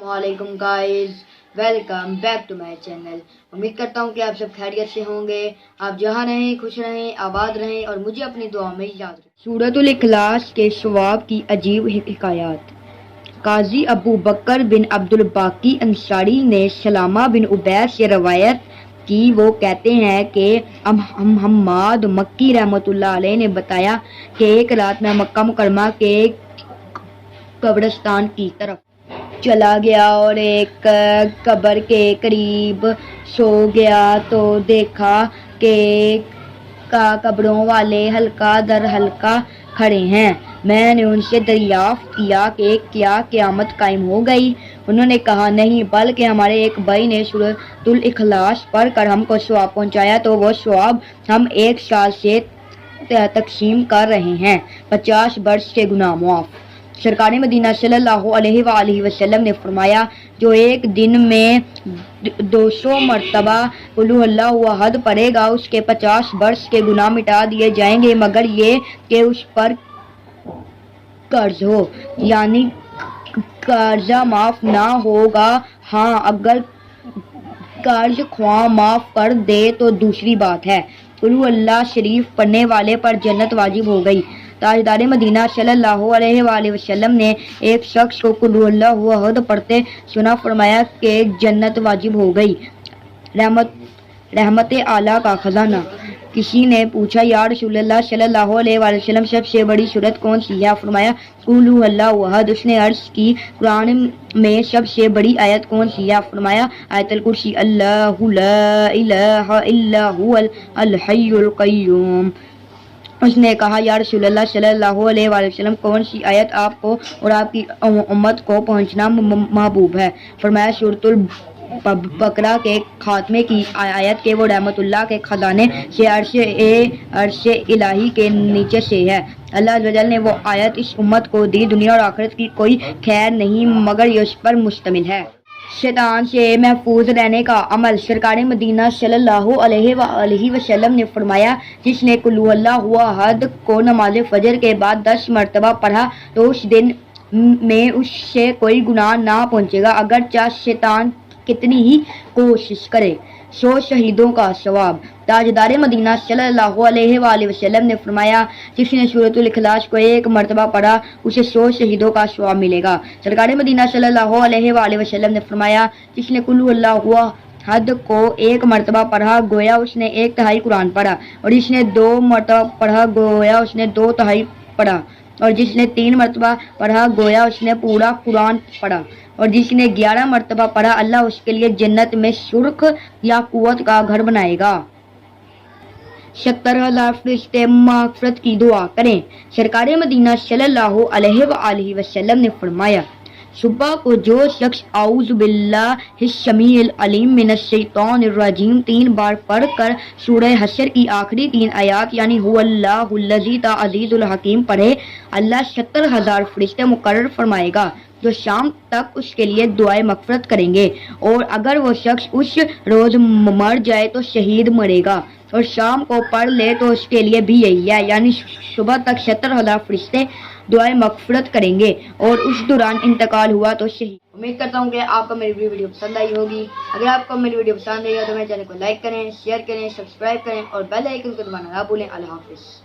अस्सलामुअलैकुम guys, welcome back to my channel. उम्मीद करता हूँ कि आप सब खैरियत से होंगे। आप जहाँ रहें खुश रहें, आबाद रहें और मुझे अपनी दुआ में याद रखें। सूरतुल इखलास के सवाब की अजीब हिकायत। काजी अबू बकर बिन अब्दुल बाकी अंसारी ने सलामा बिन उबैद से रवायत की। वो कहते हैं कि हम्माद मक्की रहमतुल्लाह अलैह ने बताया कि एक रात में मक्का मुकरमा के कब्रिस्तान की तरफ चला गया और एक कब्र के करीब सो गया तो देखा कि कब्रों वाले हल्का दर हल्का खड़े हैं। मैंने उनसे दरियाफ्त किया कि क्या क़यामत कायम हो गई? उन्होंने कहा नहीं, बल्कि हमारे एक भाई ने सूरतुल इखलास पढ़ कर हमको सवाब पहुंचाया, तो वो सवाब हम एक साल से तकसीम कर रहे हैं। 50 वर्ष के गुनाह मुआफ़। सरकार मदीना सल्लल्लाहु अलैहि वसल्लम ने फरमाया, जो एक दिन में 200 मरतबा कुल हुवल्लाहु अहद पढ़ेगा, उसके 50 वर्ष के गुनाह मिटा दिए जाएंगे, मगर ये कि उस पर कर्ज हो, यानी कर्जा माफ ना होगा। हाँ, अगर कर्ज ख्वाह माफ कर दे तो दूसरी बात है। कुल हुवल्लाह शरीफ पढ़ने वाले पर जन्नत वाजिब हो गई। ताजदार मदीना सल्लल्लाहु अलैहि वसल्लम ने एक शख्स को कुल हुवल्लाहु अहद पढ़ते सुना, फरमाया कि जन्नत वाजिब हो गई। रहमत आला का खजाना। किसी ने पूछा, या रसूलल्लाह सल्लल्लाहु अलैहि वसल्लम सबसे बड़ी सूरत कौन सी है? फरमाया कुल हुवल्लाहु अहद। उसने अर्ज की, कुरान में सबसे बड़ी आयत कौन सी है? फरमाया आयतुल कुर्सी। अल्लाहु ला इलाहा इल्ला हुवल हय्युल क़य्यूम। उसने कहा, या रसूलल्लाह सल्लल्लाहु अलैहि वसल्लम कौन सी आयत आपको और आपकी उम्मत को पहुंचना महबूब है? फरमाया सूरतुल बकरा के खात्मे की आयत के वो रहमतुल्लाह के खजाने से अर्शे इलाही के नीचे से है। अल्लाह अज़्ज़वजल ने वो आयत इस उम्मत को दी, दुनिया और आखिरत की कोई खैर नहीं मगर ये उस पर मुश्तमिल है। शैतान से महफूज रहने का अमल। सरकार मदीना सल्लल्लाहु अलैहि वसल्लम ने फरमाया, जिसने कुल हुवल्लाहु अहद को नमाज फजर के बाद 10 मरतबा पढ़ा तो उस दिन में उससे कोई गुनाह ना पहुंचेगा, अगर चाहे शैतान कितनी ही कोशिश करे। 100 शहीदों का सवाब। ताजदार मदीना सल्लल्लाहु अलैहि वसल्लम ने फरमाया, जिसने सूरतुल इखलास को एक मरतबा पढ़ा उसे 100 शहीदों का सवाब मिलेगा। सरकार मदीना सल्लल्लाहु अलैहि वसल्लम ने फरमाया, जिसने कुल हुवल्लाहु अहद को एक मरतबा पढ़ा गोया उसने 1/3 कुरान पढ़ा, और जिसने 2 मरतबा पढ़ा गोया उसने 2/3 पढ़ा, और जिसने 3 मरतबा पढ़ा गोया उसने पूरा कुरान पढ़ा, और जिसने 11 मरतबा पढ़ा अल्लाह उसके लिए जन्नत में सुर्ख या कुवत का घर बनाएगा। 70,000 फरिश्ते मग़फ़िरत की दुआ करें। सरकार मदीना सल्लल्लाहु अलैहि वसल्लम ने फरमाया, सुबह को जो शख्स आऊज़ु बिल्लाहिश शमीइल अलीम मिनश शैतानिर रजीम 3 बार पढ़कर सूरह हशर की आखिरी 3 आयत यानी हुवल्लाहुल्लज़ी अज़ीज़ुल हकीम पढ़े, अल्लाह 70,000 फरिश्ते मुकर्रर फरमाएगा जो शाम तक उसके लिए दुआए मग़फ़िरत करेंगे। और अगर वो शख्स उस रोज मर जाए तो शहीद मरेगा, और शाम को पढ़ ले तो उसके लिए भी यही है, यानी सुबह तक 70,000 फरिश्ते दुआए मग़फ़िरत करेंगे और उस दौरान इंतकाल हुआ तो शहीद। उम्मीद करता हूँ कि आपको मेरी वीडियो पसंद आई होगी। अगर आपको मेरी वीडियो पसंद आई हो तो मेरे चैनल को लाइक करें, शेयर करें, सब्सक्राइब करें और बेल आइकन को दबाना ना भूलें। अल्लाह हाफ़िज़।